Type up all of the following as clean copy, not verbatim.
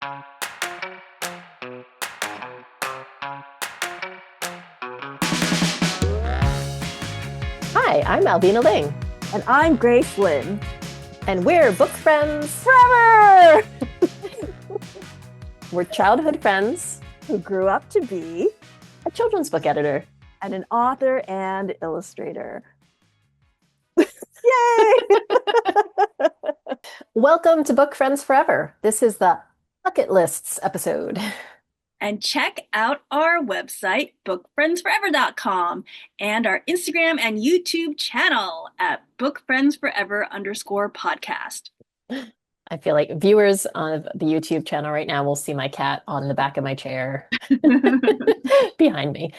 Hi, I'm Alvina Ling, And I'm Grace Lin. and we're book friends. Forever! We're childhood friends, Who grew up to be a children's book editor. and an author and illustrator. Yay! Welcome to Book Friends Forever. This is the Bucket Lists episode. And check out our website, bookfriendsforever.com, and our Instagram and YouTube channel at bookfriendsforever_podcast. I feel like viewers on the YouTube channel right now will see my cat on the back of my chair behind me.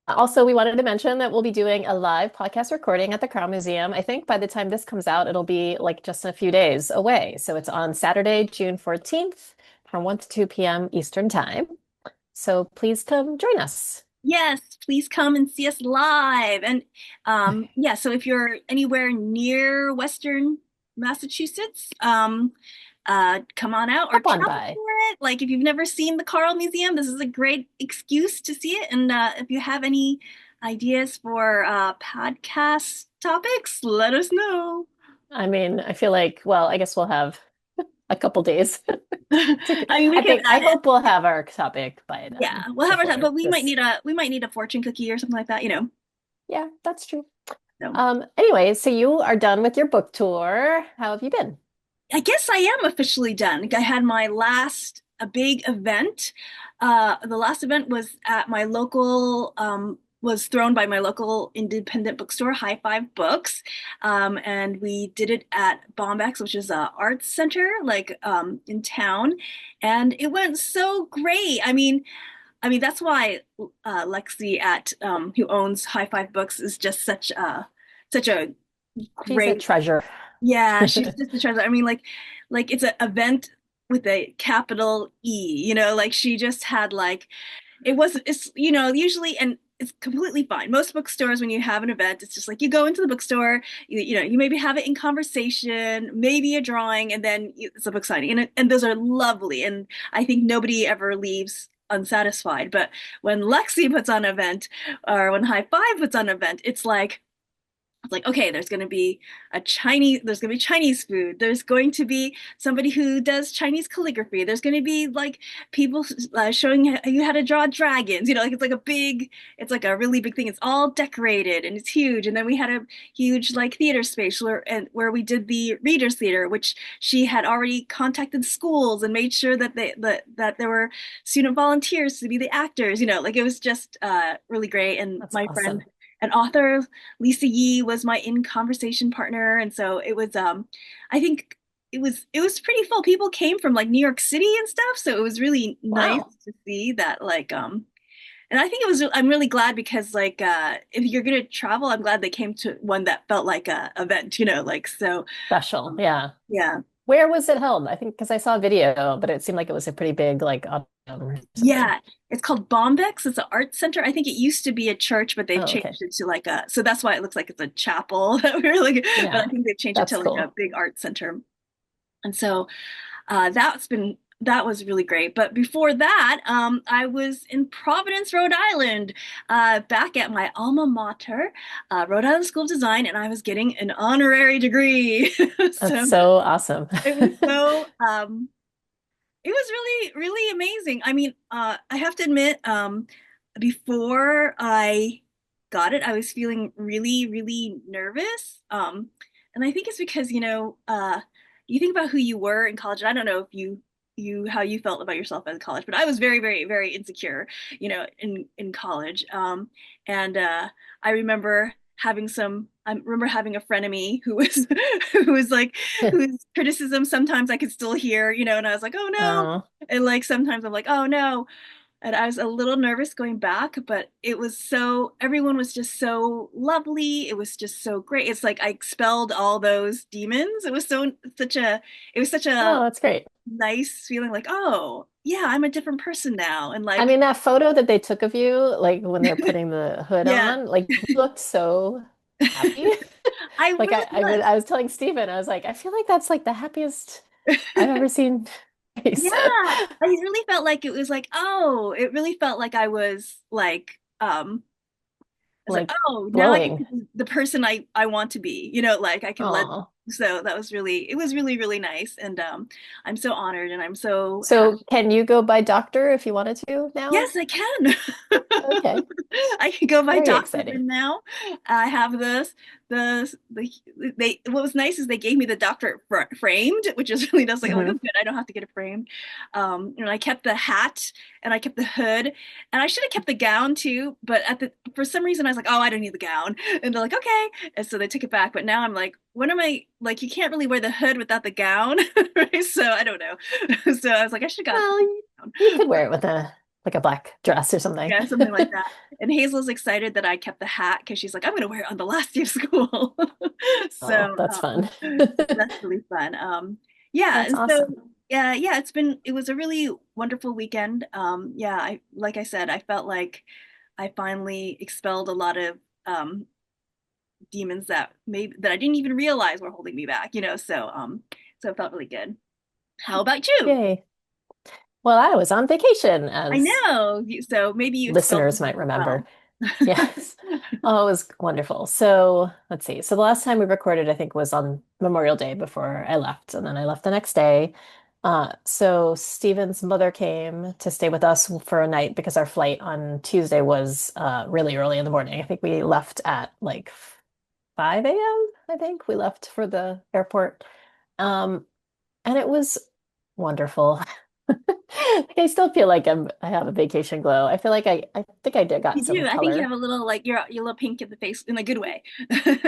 Also, we wanted to mention that we'll be doing a live podcast recording at the Crown Museum. I think by the time this comes out, it'll be like just a few days away. So it's on Saturday, June 14th from 1 to 2 p.m. Eastern Time. So please come join us. Yes, please come and see us live. And so if you're anywhere near Western Massachusetts, come on out or Hop on travel by. for it. Like if you've never seen the Carl Museum, this is a great excuse to see it. And if you have any ideas for podcast topics, let us know. I mean, I feel like, well, I guess we'll have a couple days. I mean, I hope we'll have our topic by then. Yeah, we'll have our time, but we might this. need a fortune cookie or something like that, you know. Yeah, that's true. So Anyway, so you are done with your book tour. How have you been? I guess I am officially done. I had my last a big event. The last event was at my local was thrown by my local independent bookstore, High Five Books, and we did it at Bombex, which is a arts center in town, and it went so great. I mean that's why Lexi at who owns High Five Books is just such a She's a great. treasure. Yeah, she's just a treasure. I mean, like it's an event with a capital E, you know, like she just had like it's usually, and it's completely fine. Most bookstores, when you have an event, it's just like you go into the bookstore, you maybe have it in conversation, maybe a drawing, and then it's a book signing. And those are lovely. And I think nobody ever leaves unsatisfied. But when Lexi puts on an event or when High Five puts on an event, it's like, okay, there's going to be Chinese food. There's going to be somebody who does Chinese calligraphy. There's going to be like people showing you how to draw dragons. Like it's like a really big thing. It's all decorated and it's huge. And then we had a huge like theater space where we did the Readers Theater, which she had already contacted schools and made sure that that there were student volunteers to be the actors. Like it was just really great. And That's my awesome. friend an author, Lisa Yee, was my in conversation partner, and so it was. I think it was pretty full. People came from like New York City and stuff, so it was really nice Wow. to see that. And I think it was. I'm really glad because if you're gonna travel, I'm glad they came to one that felt like a event. Like so. Special. Yeah. Yeah. Where was it held? I think because I saw a video, but it seemed like it was a pretty big like auditorium or something. Yeah, it's called Bombex. It's an art center. I think it used to be a church, but they've Oh, okay. changed it to like so that's why it looks like it's a chapel that we were like, but I Yeah, think they've changed it that's to like a cool. big art center. And so that was really great. But before that, I was in Providence, Rhode Island, back at my alma mater, Rhode Island School of Design, and I was getting an honorary degree. That's So so awesome. it was so it was really, really amazing. I mean, I have to admit, before I got it, I was feeling really, really nervous. And I think it's because, you think about who you were in college, and I don't know if you how you felt about yourself in college, but I was very, very, very insecure, in college. And I remember I remember having a frenemy who was who was like whose criticism sometimes I could still hear, and I was like, oh no. Oh, And like sometimes I'm like, oh no. And I was a little nervous going back, but everyone was just so lovely. It was just so great. It's like I expelled all those demons. It was such a oh, that's great. nice feeling like, oh, yeah, I'm a different person now. And I like, mean, that photo that they took of you, like when they're putting the hood yeah, on, like you looked so happy. I Like really I was. was telling Stephen, I was like, I feel like that's like the happiest. I've ever seen Yeah, face. I really felt like it was like, oh, it really felt like I was like, Like oh, now I get to glowing. be the person I want to be, like I can let. Oh. So that was it was really, really nice. And I'm so honored and I'm so happy. So can you go by doctor if you wanted to now? Yes, I can. Okay. I can go by Very doctor exciting. now. I have they what was nice is they gave me the doctor framed, which is really nice. Like, oh, Hmm. that's good. I don't have to get it framed. I kept the hat and I kept the hood and I should have kept the gown too, but for some reason I was like, oh, I don't need the gown. And they're like, okay. And so they took it back. But now I'm like, what am I like? You can't really wear the hood without the gown, right? So I don't know. So I was like, I should have got Well, the gown. you could wear it with a like a black dress or something. Yeah, something like that. And Hazel's excited that I kept the hat because she's like, I'm gonna wear it on the last day of school. Oh, So that's fun. that's really fun. Yeah, That's and so awesome. yeah, it was a really wonderful weekend. Yeah, I like I said, I felt like I finally expelled a lot of demons that I didn't even realize were holding me back. So it felt really good. How about you? Yay. Well, I was on vacation, I as know. So maybe you expelled listeners demons might as well. remember. Yes. Oh, it was wonderful. So let's see. So the last time we recorded, I think, was on Memorial Day before I left, and then I left the next day. So Stephen's mother came to stay with us for a night because our flight on Tuesday was really early in the morning. I think we left at like 5 a.m. I think we left for the airport. Um, and it was wonderful. I still feel like I have a vacation glow. I feel like I think I did got You some do. I think you have color. a little like you're a little pink in the face in a good way.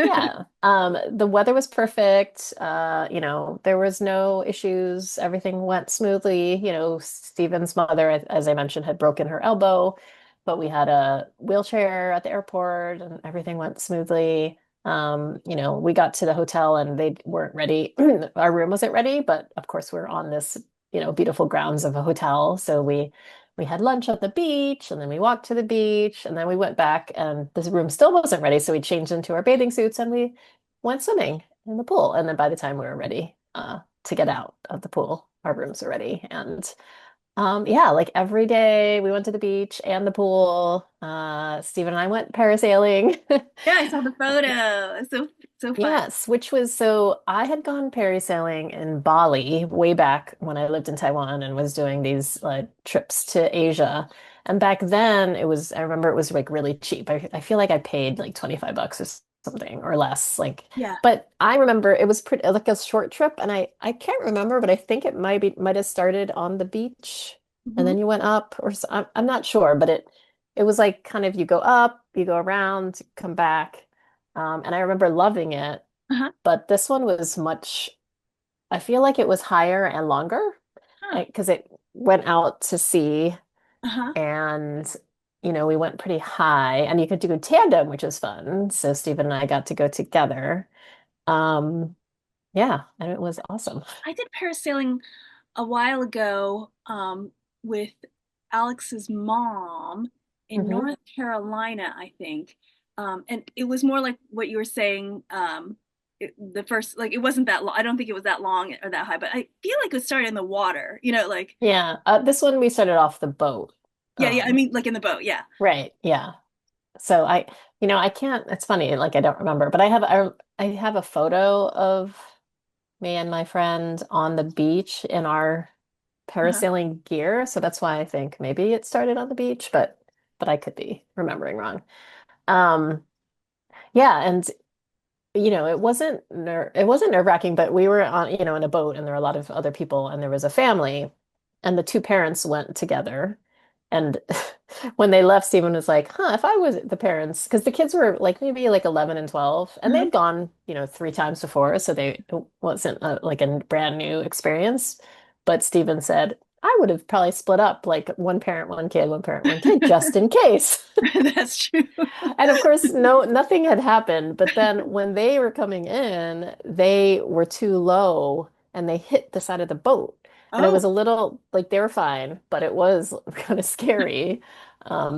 Yeah. The weather was perfect. There was no issues. Everything went smoothly. Stephen's mother, as I mentioned, had broken her elbow, but we had a wheelchair at the airport and everything went smoothly. We got to the hotel and they weren't ready. Our room wasn't ready, but of course we're on this, beautiful grounds of a hotel. So we had lunch at the beach and then we walked to the beach and then we went back and this room still wasn't ready. So we changed into our bathing suits and we went swimming in the pool. And then by the time we were ready to get out of the pool, our rooms were ready. And yeah, like every day we went to the beach and the pool. Steve and I went parasailing. Yeah, I saw the photo. So fun. Yes, which was so I had gone parasailing in Bali way back when I lived in Taiwan and was doing these trips to Asia. And back then I remember it was like really cheap. I feel like I paid like 25 bucks or something or less. Yeah. But I remember it was pretty like a short trip and I can't remember, but I think it might have started on the beach and Hmm. then you went up or so, I'm not sure, but it was like kind of you go up, you go around, come back. And I remember loving it, Uh-huh. but this one was I feel like it was higher and longer Huh. because it went out to sea Uh-huh. and, we went pretty high and you could do tandem, which is fun. So Stephen and I got to go together. Um, yeah, and it was awesome. I did parasailing a while ago with Alex's mom in Hmm. North Carolina, I think. And it was more like what you were saying. The first, like, it wasn't that long. I don't think it was that long or that high, but I feel like it started in the water, like, Yeah, this one we started off the boat. yeah, yeah. I Um, mean, like in the boat, yeah. right, yeah. So I can't, it's funny, like I don't remember, but I have a photo of me and my friend on the beach in our Uh-huh. parasailing gear. So that's why I think maybe it started on the beach, but I could be remembering wrong. Um, yeah, and it wasn't nerve-wracking, but we were on, in a boat and there were a lot of other people and there was a family and the two parents went together. And when they left, Stephen was like, huh, if I was the parents, because the kids were like maybe like 11 and 12, and Uh-huh. they'd gone, three times before, so it wasn't like a brand new experience. But Stephen said, I would have probably split up like one parent, one parent, one kid, just in case. That's true. And of course, no, nothing had happened. But then when they were coming in, they were too low and they hit the side of the boat. And it Oh, was a little like they were fine, but it was kind of scary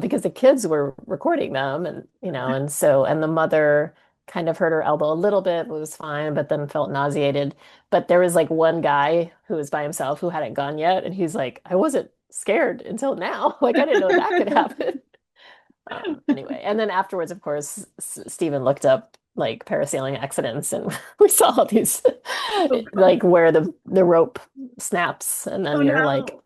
because the kids were recording them and and the mother kind of hurt her elbow a little bit, but was fine, but then felt nauseated. But there was like one guy who was by himself who hadn't gone yet, and he's like, I wasn't scared until now. Like I didn't know that could happen. Anyway, and then afterwards, of course, Stephen looked up like parasailing accidents, and we saw all these Oh like God. where the rope snaps, and Oh then you're like, no.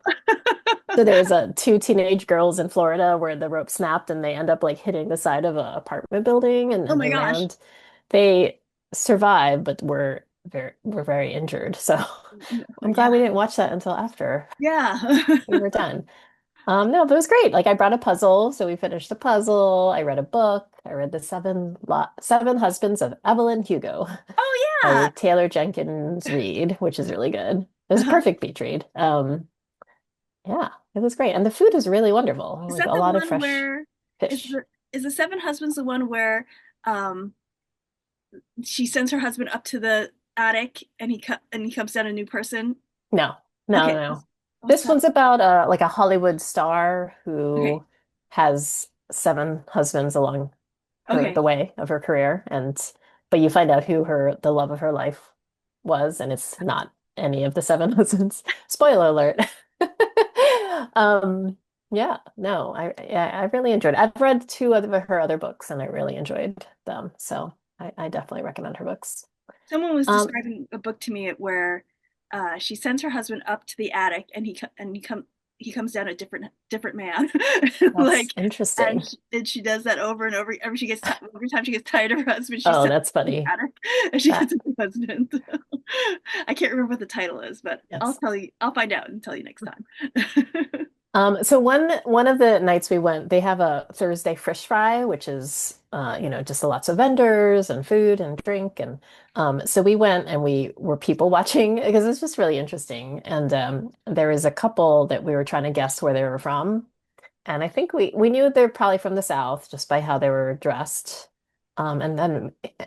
so there's two teenage girls in Florida where the rope snapped, and they end up like hitting the side of an apartment building, and Oh then my they gosh. land. They survive, but were very injured. So I'm glad Yeah. we didn't watch that until after Yeah. we were done. No, but it was great. Like I brought a puzzle, so we finished the puzzle. I read a book. I read the Seven Husbands of Evelyn Hugo Oh yeah. by Taylor Jenkins Reid, which is really good. It was a Uh-huh. perfect beach read. Yeah, it was great, and the food was really wonderful. Is Like that a the lot of one fresh where is fish. the Seven Husbands the one where um she sends her husband up to the attic and he comes down a new person? No, no, Okay. no. What's This that? one's about like a Hollywood star Okay. who has seven husbands along the Okay. way of her career, and but you find out who the love of her life was, and it's not any of the seven husbands. Spoiler alert. Um, yeah, no, I really enjoyed it. I've read two of her other books, and I really enjoyed them. So I definitely recommend her books. Someone was Um, describing a book to me where she sends her husband up to the attic and he comes down a different man. that's Like interesting. and she does that over and over every time she gets tired of her husband she Oh, sends that's him to the funny. attic and she gets That a new husband. I can't remember what the title is, but yes. I'll find out and tell you next time. So one of the nights we went, they have a Thursday fish fry, which is just lots of vendors and food and drink, and so we went and we were people watching because it's just really interesting. And there was a couple that we were trying to guess where they were from, and I think we knew they're probably from the South just by how they were dressed.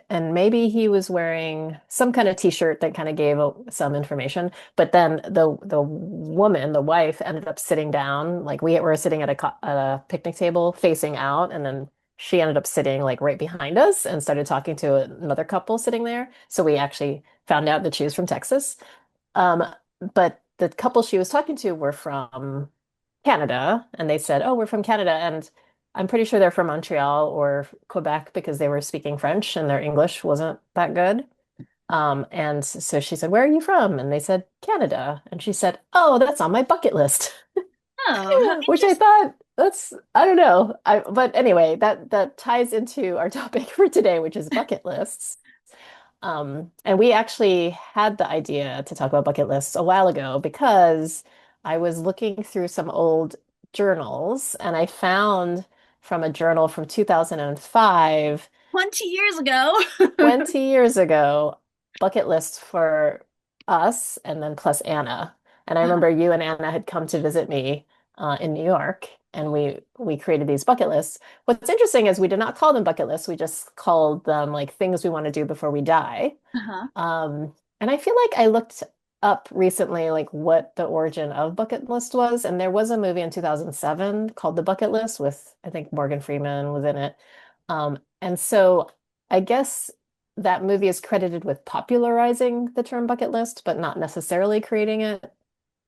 And maybe he was wearing some kind of t-shirt that kind of gave some information. But then the woman, the wife, ended up sitting down. Like we were sitting at a picnic table facing out, and then she ended up sitting like right behind us and started talking to another couple sitting there. So we actually found out that she was from Texas. Um, but the couple she was talking to were from Canada, and they said, "Oh, we're from Canada," and I'm pretty sure they're from Montreal or Quebec because they were speaking French and their English wasn't that good. And so she said, "Where are you from?" And they said, "Canada." And she said, "Oh, that's on my bucket list," Oh, how which I interesting. thought I don't know. But anyway, that ties into our topic for today, which is bucket lists. And we actually had the idea to talk about bucket lists a while ago because I was looking through some old journals and I found from a journal from 2005, 20 years ago. 20 years ago, bucket lists for us and then plus Anna. And I remember you and Anna had come to visit me in New York, and we created these bucket lists. What's interesting is we did not call them bucket lists. We just called them like things we want to do before we die. Uh-huh. And I feel like I looked up recently like what the origin of bucket list was, and there was a movie in 2007 called The Bucket List with I think Morgan Freeman was in it. And so I guess that movie is credited with popularizing the term bucket list, but not necessarily creating it.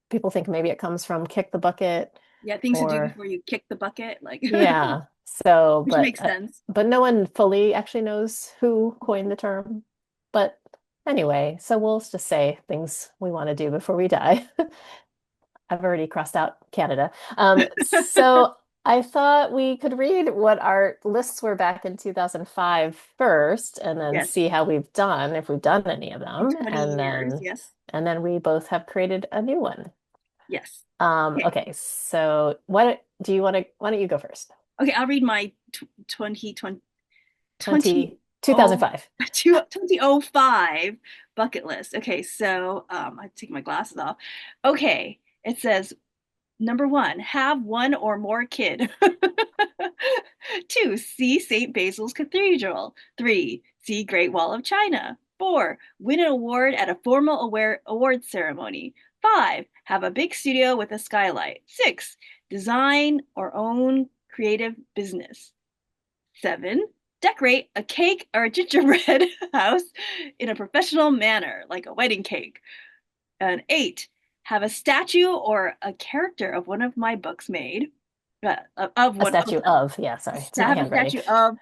People think maybe it comes from Kick the Bucket Yeah, things to do or before you kick the bucket, like yeah. So, which makes sense. but no one fully actually knows who coined the term. But anyway, so we'll just say things we want to do before we die. I've already crossed out Canada. So I thought we could read what our lists were back in 2005 first, and then Yes, see how we've done, if we've done any of in them, 20 years. Yes, and then we both have created a new one. yes. Okay, Okay, so what do you want to, why don't you go first? okay. I'll read my 2020 20 2005. 2005 bucket list. Okay, so I take my glasses off. Okay, it says number one, have one or more kid. Two, see St. Basil's Cathedral. Three, see Great Wall of China. Four, win an award at a formal award ceremony. Five, have a big studio with a skylight. Six, design or own creative business. Seven, decorate a cake or a gingerbread house in a professional manner, like a wedding cake. And 8, have a statue or a character of one of my books made. Of A one of statue of, yeah, sorry, it's my have a handwriting. statue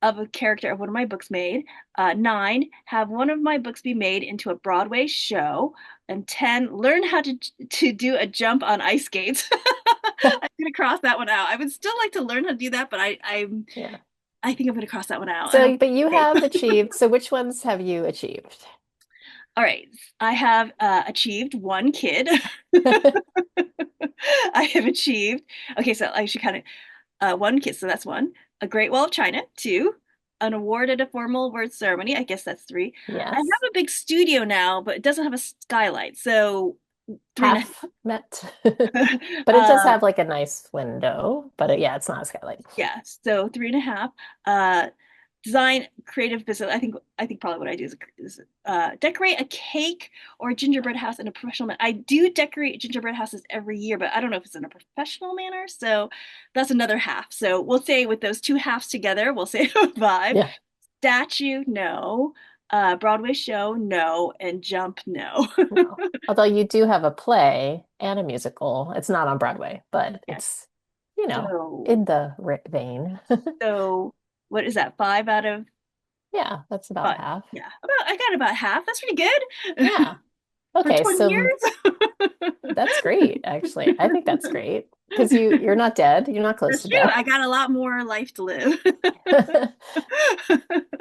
of a character of one of my books made. 9, have one of my books be made into a Broadway show. And 10, learn how to do a jump on ice skates. I'm gonna cross that one out. I would still like to learn how to do that, but Yeah. I think I'm gonna cross that one out. I So, don't but you think. have achieved, so which ones have you achieved? All right, I have achieved one kid. I have achieved. Okay, so I should kind of one kid. So that's one. A Great Wall of China. 2. An award at a formal award ceremony. I guess that's 3. I have Yes. a big studio now, but it doesn't have a skylight. So three and Half met. a But it does half. have like a nice window, but yeah, it's not a skylight. Yeah, so 3.5. Design creative business. I think probably what I do is decorate a cake or a gingerbread house in a professional manner. I do decorate gingerbread houses every year, but I don't know if it's in a professional manner. So that's another half. So we'll say with those two halves together, we'll say 5. Yeah. Statue, no. Broadway show, no. And jump, no. No. Although you do have a play and a musical. It's not on Broadway, but Yes. it's, you know, So in the vein. so what is that? 5 out of Yeah, that's about 5. half. Yeah, I got about half. That's pretty good. Yeah. For Okay, 20 so years. that's great, actually. I think that's great because you're not dead. You're not close That's to true. death. I got a lot more life to live.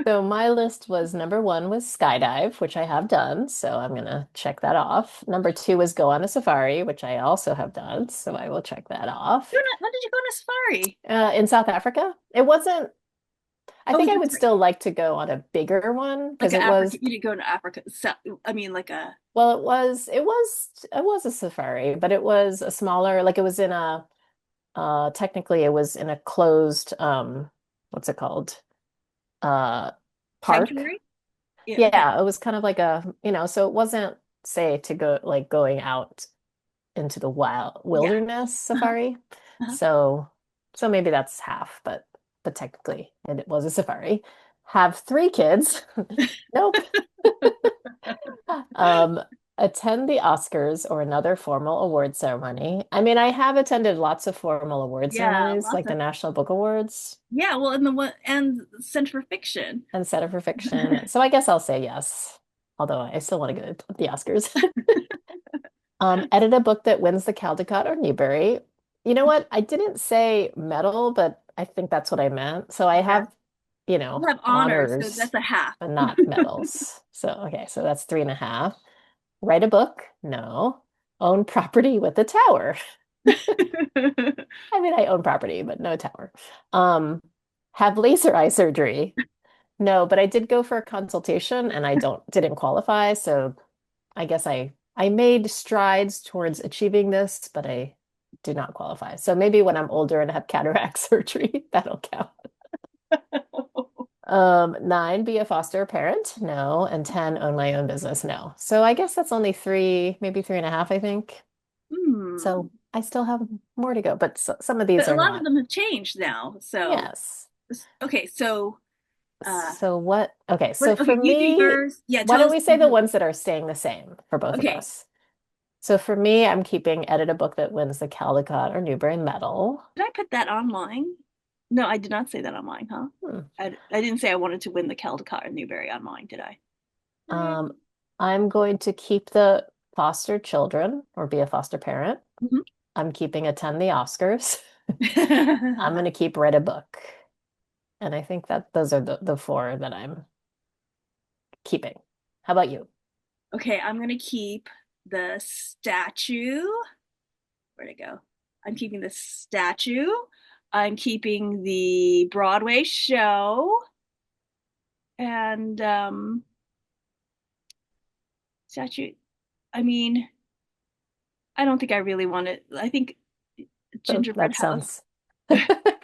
So my list was number 1 was skydive, which I have done, so I'm gonna check that off. Number 2 was go on a safari, which I also have done, so I will check that off. When did you go on a safari? In South Africa, it wasn't. I Oh, think I that's would right. still like to go on a bigger one Like because an it Africa. was. You didn't go to Africa. So, I mean, like a. Well, it was a safari, but it was a smaller, like it was in a technically it was in a closed what's it called? Uh Park. Sanctuary? Yeah, okay. Yeah, it was kind of like so it wasn't say to go like going out into the wild Yeah. wilderness Uh-huh. safari. Uh-huh. So maybe that's half, but technically it was a safari. Have 3 kids. Nope. Um, attend the Oscars or another formal award ceremony. I mean, I have attended lots of formal award Yeah, ceremonies, lots like the of. National Book Awards Yeah, well, and the one and Center for Fiction. and Center for Fiction. So I guess I'll say yes, although I still want to go to the Oscars. Edit a book that wins the Caldecott or Newbery. You know what? I didn't say medal, but I think that's what I meant. So I Yeah, have, you have honors, so honors, that's a half. but not medals. So, okay, so that's 3.5. Write a book? No. Own property with a tower. I mean, I own property, but no tower. Um, have laser eye surgery? No, but I did go for a consultation and I didn't qualify, so I guess I made strides towards achieving this, but I did not qualify. So maybe when I'm older and have cataract surgery, that'll count. 9, be a foster parent. No. And 10, own my own business. No. So I guess that's only 3, maybe 3.5, I think. Hmm. So I still have more to go, but some of these But a are lot of not. them have changed now. So, Yes. okay, so uh So what? Okay. So what for okay, you do me, yours. Yeah, why tell don't us. we say the ones that are staying the same for both of Okay. us? So for me, I'm keeping edit a book that wins the Caldecott or Newbery Medal. Did I put that online? No, I did not say that online, huh? Hmm. I didn't say I wanted to win the Caldecott or Newbery online, did I? Um, I'm going to keep the foster children or be a foster parent. Mhm. I'm keeping attend the Oscars. I'm going to keep read a book. And I think that those are the 4 that I'm keeping. How about you? Okay, I'm gonna keep the statue. Where'd it go? I'm keeping the statue. I'm keeping the Broadway show and statue. I mean, I don't think I really want it. I think So gingerbread that house. sounds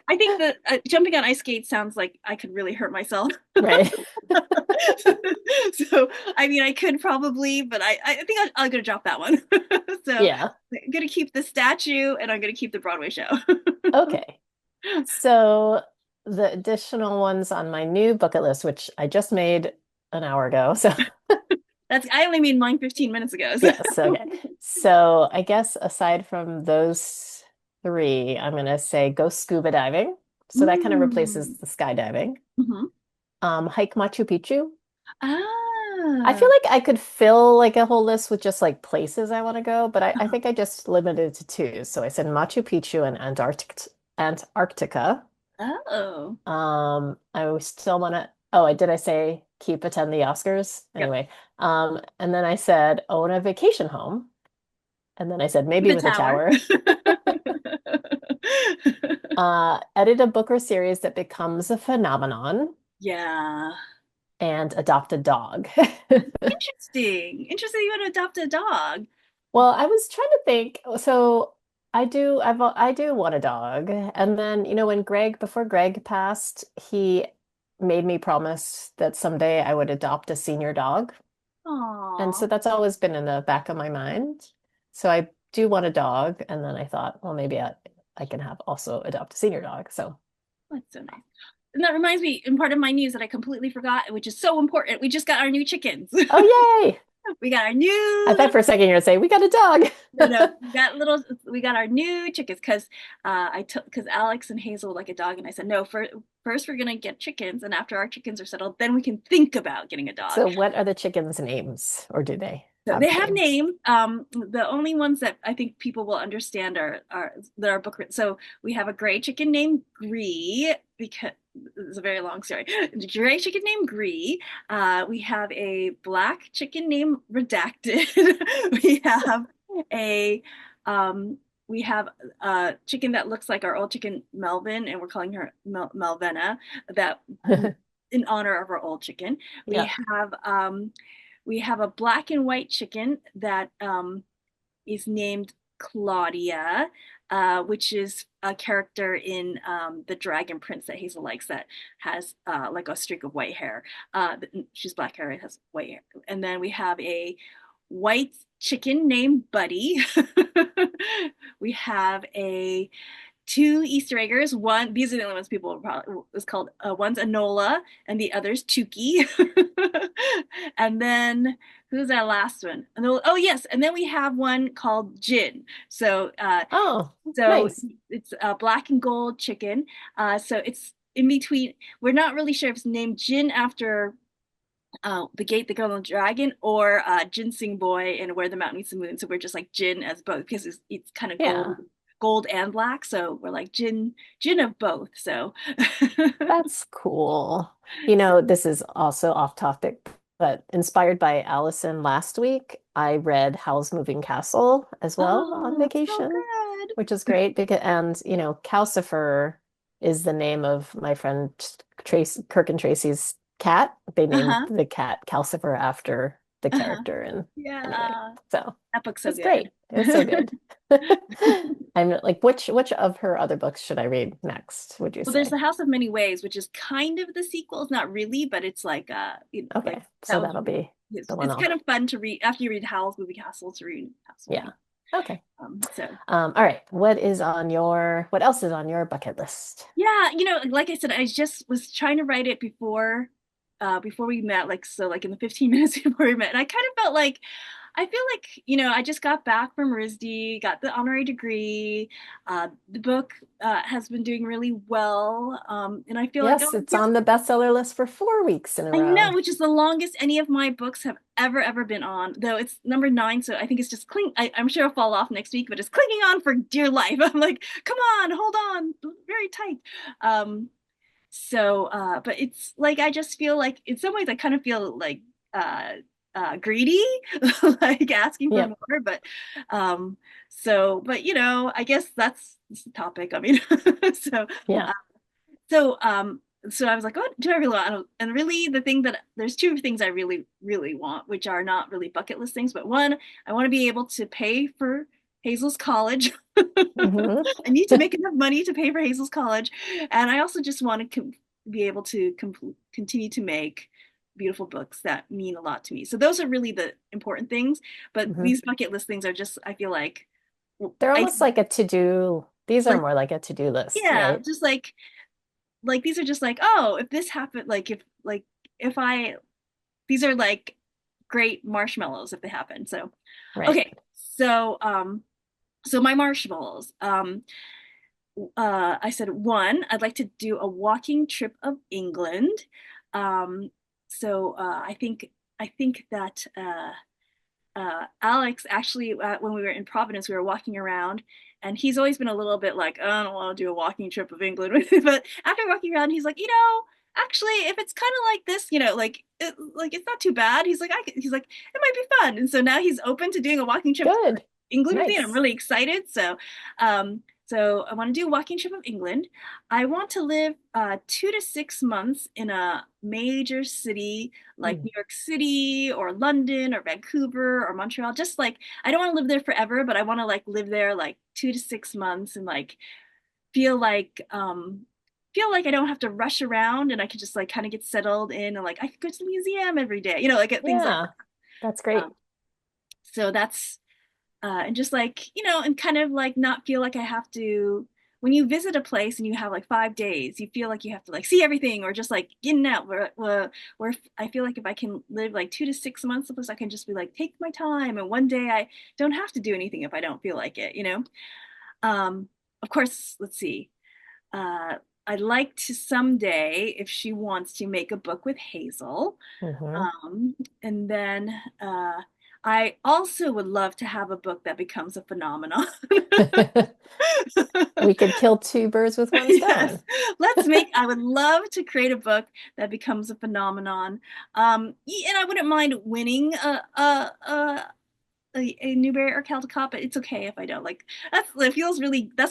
I think that jumping on ice skates sounds like I could really hurt myself. right. So, I mean, I could probably, but I think I'm gonna drop that one. So, Yeah. I'm gonna keep the statue and I'm gonna keep the Broadway show. Okay. So the additional ones on my new bucket list, which I just made an hour ago. So That's I only made mine 15 minutes ago. So. yes, okay. So I guess aside from those three, I'm gonna say go scuba diving. So that kind of replaces Mm. the skydiving. Hmm. Hike Machu Picchu. I feel Ah. like I could fill like a whole list with just like places I want to go, but I Uh-huh. think I just limited it to two. So I said Machu Picchu and Antarctica. Oh. I still want to. Oh, I say keep attend the Oscars Yep. anyway. And then I said own a vacation home, and then I said maybe The with a tower. tower. Edit a book or series that becomes a phenomenon, Yeah. and adopt a dog. Interesting. Interesting you want to adopt a dog. Well, I was trying to think. So I do want a dog. And then, when before Greg passed, he made me promise that someday I would adopt a senior dog. And Aw. so that's always been in the back of my mind. So I do want a dog. And then I thought, well, maybe I can have also adopt a senior dog. So, That's so nice. And that reminds me, in part of my news that I completely forgot, which is so important. We just got our new chickens. oh, yay. We got our new I thought little for a second you were gonna say, we got a dog. no, no, we got our new chickens because I took because Alex and Hazel like a dog, and I said no. First, we're gonna get chickens, and after our chickens are settled, then we can think about getting a dog. So what are the chickens' names, or do they So have they have names? name. The only ones that I think people will understand are that are book written. So we have a gray chicken named Gree because it's a very long story. Gray chicken named Gree. We have a black chicken named Redacted. we have a we have a chicken that looks like our old chicken Melvin, and we're calling her Melvina. That in honor of our old chicken. We Yeah. have we have a black and white chicken that is named Claudia, which is a character in the Dragon Prince that Hazel likes that has like a streak of white hair. She's black hair, it has white hair. And then we have a white chicken named Buddy. we have a two Easter eggers. One, these are the only ones people will probably is called. One's Anola, and the other's Tuki. and then who's our last one? Anola, oh yes, and then we have one called Jin. So, Oh, so nice. it's a black and gold chicken. So it's in between. We're not really sure if it's named Jin after the Gate, the Girl and the Dragon, or Ginseng Boy and Where the Mountain Meets the Moon. So we're just like Jin as both because it's kind of Yeah, gold and black. So we're like Jin of both. So that's cool. This is also off topic, but inspired by Allison last week, I read Howl's Moving Castle as well on oh, so vacation, good. which is great because, and Calcifer is the name of my friend Trace Kirk and Tracy's cat. They named Uh-huh. the cat Calcifer after the Uh-huh. character. And anyway, Yeah. so That book's so it's good. great. It was so good. I'm like, which of her other books should I read next, would you Well, there's say? The House of Many Ways, which is kind of the sequel. It's not really, but it's like like Okay, that so was that'll be the one it's I'll, kind of fun to read after you read Howl's Moving Castle to read House of yeah. Many. Okay. So All right. What else is on your bucket list? yeah, like I said, I just was trying to write it before we met, like so like in the 15 minutes before we met. And I kind of felt like I feel like, I just got back from RISD, got the honorary degree. The book has been doing really well. And I feel like, Yes, oh, it's yes, on the bestseller list for 4 weeks in a I know, row. which is the longest any of my books have ever been on, though it's number 9. So I think it's just I'm sure it'll fall off next week, but it's clinging on for dear life. I'm like, come on, hold on, very tight. Um, but it's like I just feel like in some ways I kind of feel like uh greedy, like asking for Yeah. more, but I guess that's the topic. I mean, so Yeah. uh, so so I was like, what do I really want? And really the thing that there's two things I really, really want, which are not really bucket list things, but one, I want to be able to pay for Hazel's college. Hmm. I need to make enough money to pay for Hazel's college. And I also just want to be able to continue to make beautiful books that mean a lot to me. So those are really the important things. But Hmm. these bucket list things are just, I feel like, They're I almost like a to-do. These are like, more like a to-do list, yeah, right? just like like these are just like, oh, if this happened, if I these are like great marshmallows if they happen. So Right. okay, so so my marshmallows. I said one, I'd like to do a walking trip of England. Um, I think that Alex actually, when we were in Providence, we were walking around, and he's always been a little bit like, oh, I don't want to do a walking trip of England. But after walking around, he's like, actually, if it's kind of like this, like it's not too bad. He's like, it might be fun. And so now he's open to doing a walking trip to Good. England with me, and I'm Nice. really excited. So I want to do a walking trip of England. I want to live 2 to 6 months in a major city like Mm. New York City or London or Vancouver or Montreal. Just like I don't want to live there forever, but I want to like live there like 2 to 6 months and like feel like um feel like I don't have to rush around and I could just like kind of get settled in and like I could go to the museum every day, like things like Yeah, that's that. great. So that's and just like and kind of like not feel like I have to when you visit a place and you have like 5 days you feel like you have to like see everything or just like in and out where I feel like if I can live like 2 to 6 months someplace I can just be like take my time and one day I don't have to do anything if I don't feel like it. um of course, let's see, uh I'd like to someday, if she wants to, make a book with Hazel. Hmm. And then I also would love to have a book that becomes a phenomenon. We could kill two birds with one Yes, stone. I would love to create a book that becomes a phenomenon. And I wouldn't mind winning a Newbery or Caldecott, but it's okay if I don't. Like that's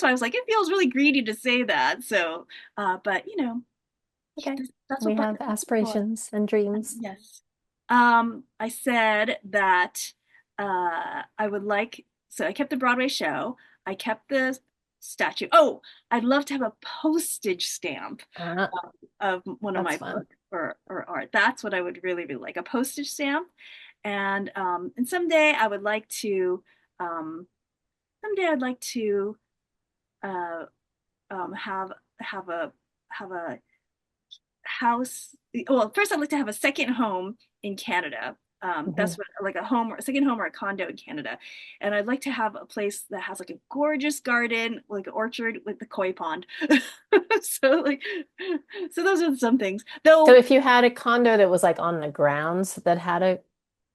why I was like, it feels really greedy to say that. So, but Okay. that's We what have bucket lists are for. aspirations and dreams. Yes. I said that I would like, so I kept the Broadway show. I kept the statue. Oh, I'd love to have a postage stamp Uh, of one of that's my fun. books or art. That's what I would really, really like, a postage stamp. And someday I would like to, um, someday I'd like to uh, have a house. Well, first I'd like to have a second home in Canada. Mhm. That's what, like a home or a second home or a condo in Canada. And I'd like to have a place that has like a gorgeous garden, like an orchard with the koi pond. So like, so those are some things. So Though, if you had a condo that was like on the grounds that had a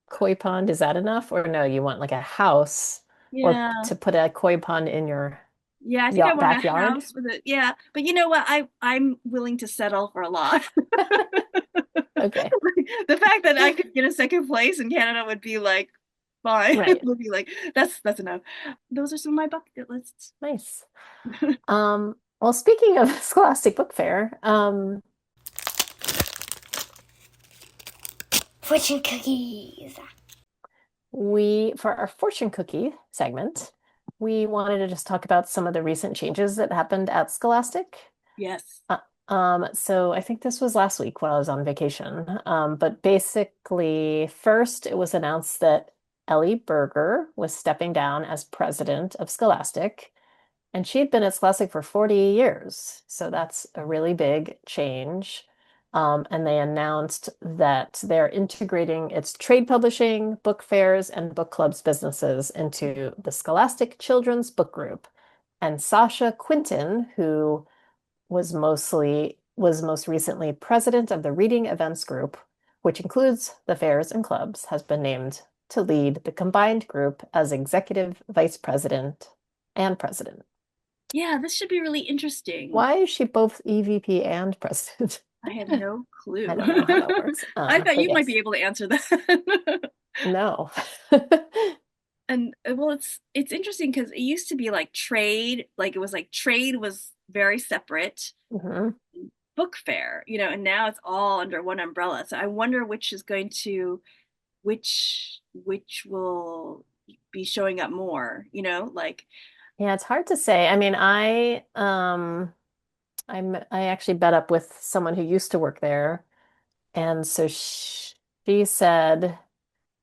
koi pond, is that enough? Or no, you want like a house or yeah, to put a koi pond in your yeah, I think I yacht want a backyard? house with it. Yeah, but you know what? I'm willing to settle for a lot. Okay. The fact that I could get a second place in Canada would be like fine. Right. Would be like that's enough. Those are some of my bucket lists. Nice. Well, speaking of Scholastic Book Fair, Fortune cookies. for our fortune cookie segment, we wanted to just talk about some of the recent changes that happened at Scholastic. Yes. Uh, so I think this was last week while I was on vacation. But basically, first it was announced that Ellie Berger was stepping down as president of Scholastic, and she had been at Scholastic for 40 years. So that's a really big change. And they announced that they're integrating its trade publishing, book fairs, and book clubs businesses into the Scholastic Children's Book Group. And Sasha Quinton, who was most recently president of the Reading Events Group, which includes the fairs and clubs, has been named to lead the combined group as executive vice president and president. Yeah, this should be really interesting. Why is she both EVP and president? I have no I clue. don't know how that works. I thought But you might be yes, able to answer that. no. And well, it's interesting because it used to be like trade, like it was like trade was very separate, Mhm. book fair, and now it's all under one umbrella. So I wonder which is going to which will be showing up more, like Yeah, it's hard to say. I mean, I actually met up with someone who used to work there, and so she said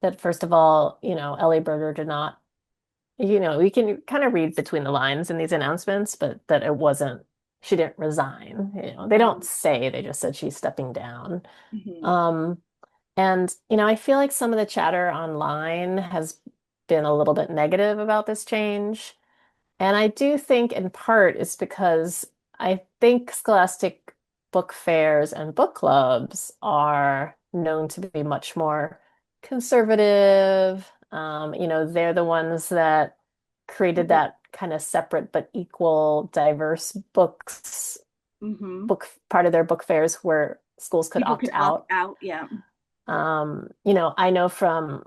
that first of all, Ellie Berger did not, we can kind of read between the lines in these announcements, but that it wasn't, she didn't resign. They don't say, they just said she's stepping down. Mhm. Um, and I feel like some of the chatter online has been a little bit negative about this change. And I do think in part it's because I think Scholastic book fairs and book clubs are known to be much more conservative. They're the ones that created that kind of separate but equal diverse Mm-hmm. book part of their book fairs where schools could People opt can opt out. out. Yeah. I know from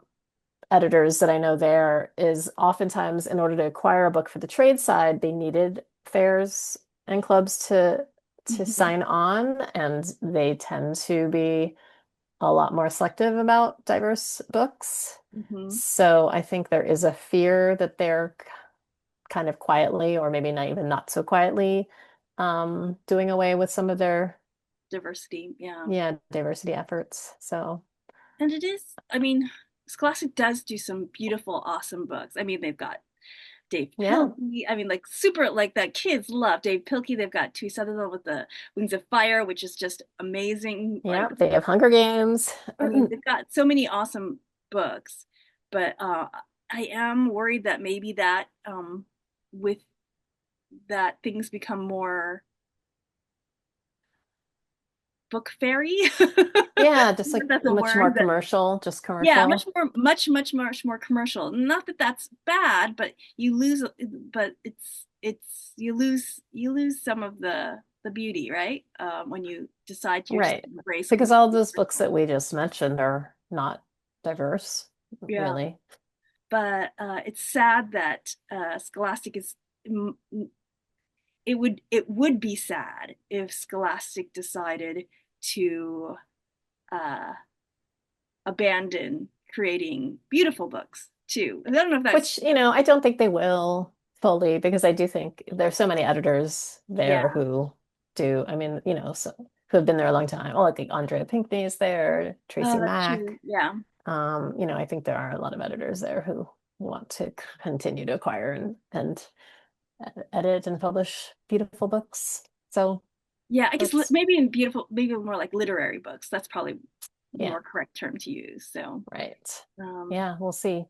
editors that I know there is oftentimes in order to acquire a book for the trade side, they needed fairs and clubs to Mhm. sign on, and they tend to be a lot more selective about diverse books. Mhm. So I think there is a fear that they're kind of quietly, or maybe not even not so quietly, doing away with some of their Diversity. Yeah. diversity efforts. So And it is, I mean, Scholastic does do some beautiful, awesome books. I mean, they've got Dave yeah. Pilkey. I mean, like super, like that kids love Dave Pilkey. They've got Tui Sutherland with the Wings of Fire, which is just amazing. Yeah, Like, they have Hunger Games. I mean, they've got so many awesome books, but I am worried that maybe that with that things become more book fairy. Yeah, just like That's a much more word that commercial, just yeah, commercial. much more commercial. Not that that's bad, but you lose, but it's you lose some of the beauty, right? When you decide to Right. embrace Because all those books that we just mentioned are not diverse, yeah. really. But it's sad that Scholastic is. It would be sad if Scholastic decided to uh, abandon creating beautiful books too. I don't know if that's Which, I don't think they will fully because I do think there's so many editors there yeah. who do, I mean, so who have been there a long time. Oh, I think Andrea Pinkney is there, Oh, Tracy that's true. Mack. Yeah. I think there are a lot of editors there who want to continue to acquire and edit and publish beautiful books. So Yeah, I guess it's maybe in beautiful, maybe more like literary books. That's probably the yeah, more correct term to use. So, right. um, Yeah, we'll see.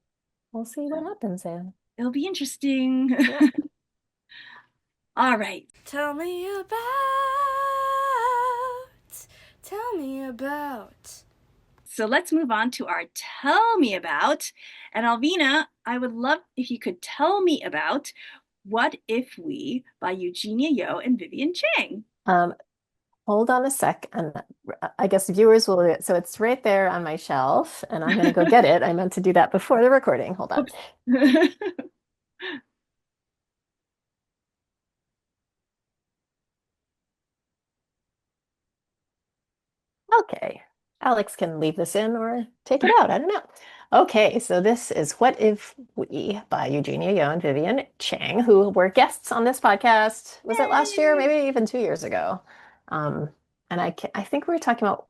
We'll see what so happens, Anne. it'll be interesting. Yeah. All right. Tell me about. Tell me about. So let's move on to our tell me about. And Alvina, I would love if you could tell me about What If We by Eugenia Yo and Vivienne Chang. Um, Hold on a sec, and I guess viewers will. So it's right there on my shelf, and I'm going to go get it. I meant to do that before the recording. Hold on. Oops. Okay. Alex can leave this in or take it out. I don't know. Okay, so this is What If We by Eugenia Yo and Vivienne Chang, who were guests on this podcast. Was it last year? Yay! Maybe even 2 years ago. And I think we were talking about,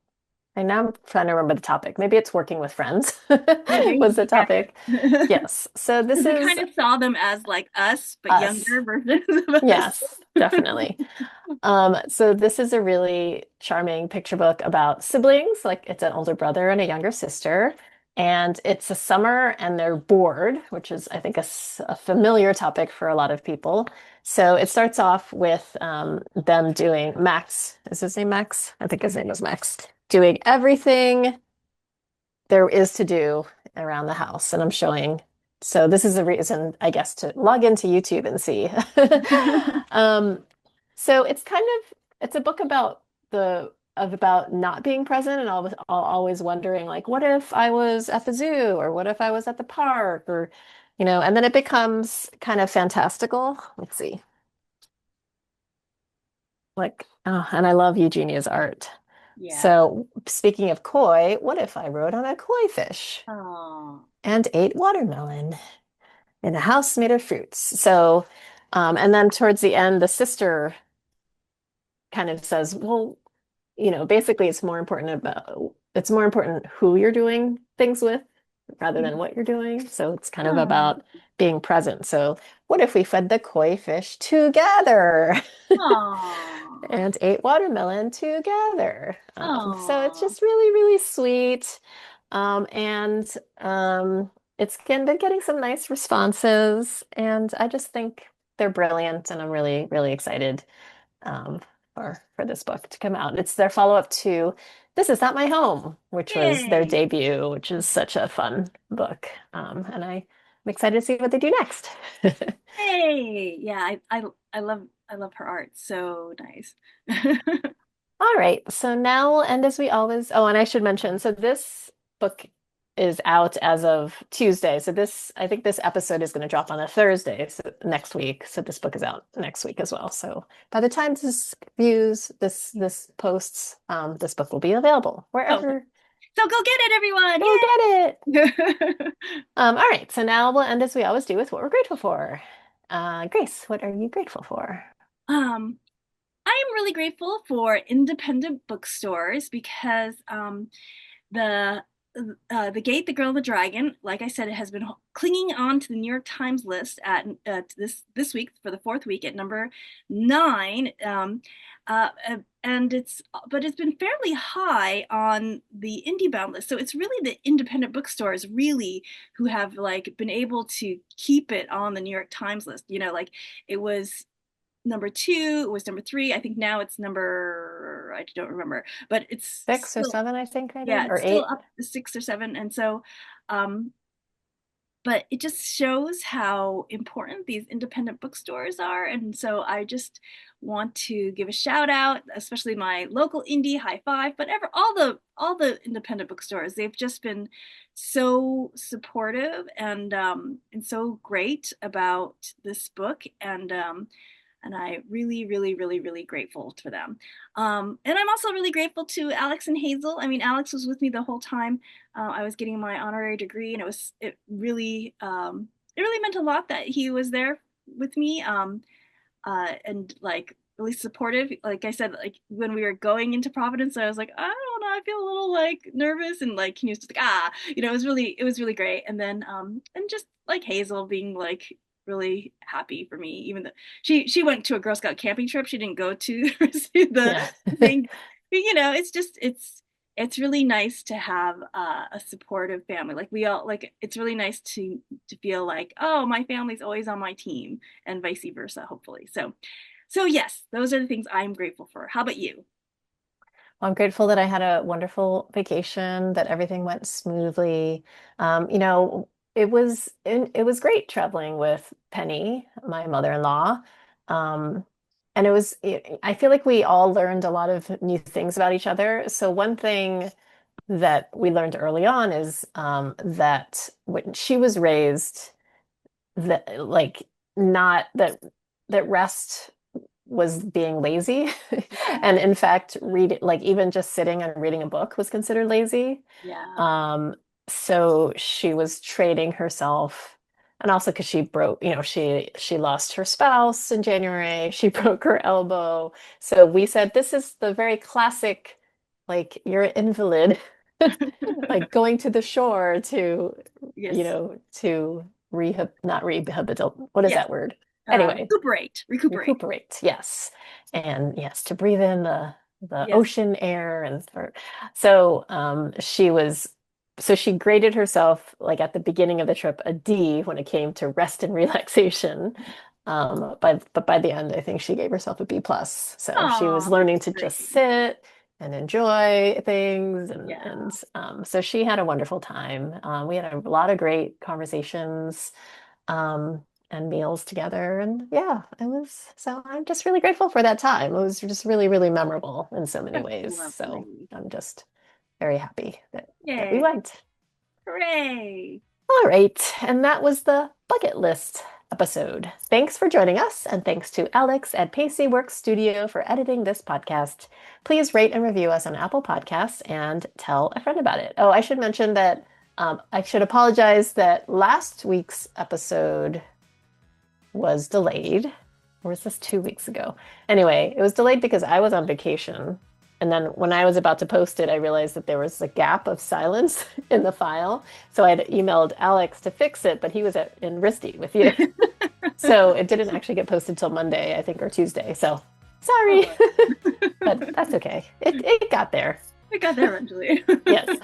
and now I'm trying to remember the topic. Maybe it's working with friends Oh, was the maybe. topic. Yeah. Yes. So this We is kind of saw them as like us, but us. younger versions of us. Yes, definitely. So this is a really charming picture book about siblings, like it's an older brother and a younger sister, and it's a summer and they're bored, which is, I think, a familiar topic for a lot of people. So it starts off with them doing Max. Is his name Max? I think his name is Max. Doing everything there is to do around the house, and I'm showing. So this is a reason, I guess, to log into YouTube and see. Um, so it's a book about about not being present and always wondering like, what if I was at the zoo or what if I was at the park or, and then it becomes kind of fantastical. Let's see. Like, oh, and I love Eugenia's art. Yeah. So speaking of koi, what if I rode on a koi fish Oh. and ate watermelon in a house made of fruits? So, and then towards the end, the sister kind of says, well, basically it's more important who you're doing things with rather than what you're doing. So it's kind of Oh, about being present. So what if we fed the koi fish together oh, and ate watermelon together? So it's oh. just really, really sweet. And it's been getting some nice responses. And I just think they're brilliant. And I'm really, really excited um, for this book to come out. It's their follow-up to This Is Not My Home, which was their Yay. debut, which is such a fun book. And I'm excited to see what they do next. Hey. Yeah, I love her art. So nice. All right, so now we'll end as we always. Oh, and I should mention, so this book is out as of Tuesday. So I think this episode is going to drop on a Thursday, so next week. So this book is out next week as well. So by the time this posts, this book will be available Oh, wherever. so go get it, everyone. Go get it. Yay. All right, so now we'll end as we always do with what we're grateful for. Grace, what are you grateful for? Um, I am really grateful for independent bookstores because the the Gate, the Girl, and the Dragon, like I said, it has been clinging on to the New York Times list at this week for the fourth week at number 9. Uh, and it's been fairly high on the indie bound list. So it's really the independent bookstores really who have like been able to keep it on the New York Times list. You know, like it was number 2, it was number 3. I think now it's I don't remember, but it's 6 or 7, I think, yeah, maybe, or it's still 8. up to 6 or 7. And so, um, but it just shows how important these independent bookstores are. And so I just want to give a shout out, especially my local indie High Five, but all the independent bookstores. They've just been so supportive and so great about this book. And I really, really, really, really grateful for them. And I'm also really grateful to Alex and Hazel. I mean, Alex was with me the whole time I was getting my honorary degree, and it really meant a lot that he was there with me, and like really supportive. Like I said, like when we were going into Providence, I was like, I don't know, I feel a little like nervous, and like he was just like, it was really great. And then and just like Hazel being like really happy for me, even though she went to a Girl Scout camping trip. She didn't go to the Yeah. thing. But, you know, it's really nice to have a supportive family. Like we all like it's really nice to feel like, oh, my family's always on my team, and vice versa, hopefully. So yes, those are the things I'm grateful for. How about you? Well, I'm grateful that I had a wonderful vacation, that everything went smoothly. You know, it was great traveling with Penny, my mother-in-law. Um, and I feel like we all learned a lot of new things about each other. So one thing that we learned early on is that when she was raised, that like not that rest was being lazy. And in fact, like even just sitting and reading a book was considered lazy. Yeah. Um, so she was training herself, and also because she broke, she lost her spouse in January. She broke her elbow. So we said this is the very classic, like you're an invalid, like going to the shore to, Yes. to not rehabilitate. What is Yes. that word? Anyway, Recuperate. recuperate, yes. And yes, to breathe in the Yes. ocean air so she graded herself like at the beginning of the trip a D when it came to rest and relaxation. But by the end, I think she gave herself a B plus. So she was Oh, learning that's to just great. sit and enjoy things, Yeah. so she had a wonderful time. We had a lot of great conversations. And meals together. And yeah, so I'm just really grateful for that time. It was just really, really memorable in so many That's ways. So lovely. I'm just very happy that we Yay. went. Hooray. All right. And that was the bucket list episode. Thanks for joining us. And thanks to Alex at Pacey Works Studio for editing this podcast. Please rate and review us on Apple Podcasts and tell a friend about it. Oh, I should mention that I should apologize that last week's episode was delayed. Or was this 2 weeks ago? Anyway, it was delayed because I was on vacation And then when I was about to post it, I realized that there was a gap of silence in the file. So I had emailed Alex to fix it, but he was in RISD with you. So it didn't actually get posted till Monday, I think, or Tuesday. So sorry, but that's okay. It got there. It got there eventually. Yes.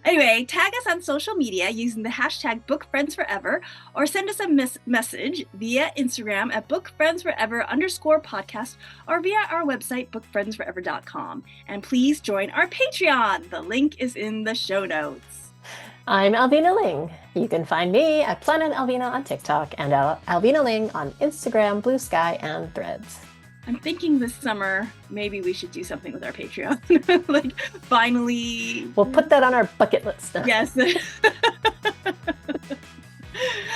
Anyway, tag us on social media using the hashtag BookFriendsForever, or send us a message via Instagram at BookFriendsForever_podcast, or via our website, BookFriendsForever.com. And please join our Patreon. The link is in the show notes. I'm Alvina Ling. You can find me at Planet Alvina on TikTok and Alvina Ling on Instagram, Blue Sky, and Threads. I'm thinking this summer, maybe we should do something with our Patreon. Like, finally. We'll put that on our bucket list. Yes.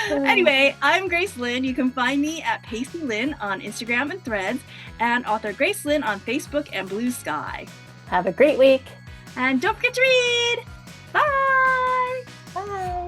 Anyway, I'm Grace Lin. You can find me at Pacey Lin on Instagram and Threads, and author Grace Lin on Facebook and Blue Sky. Have a great week. And don't forget to read. Bye. Bye.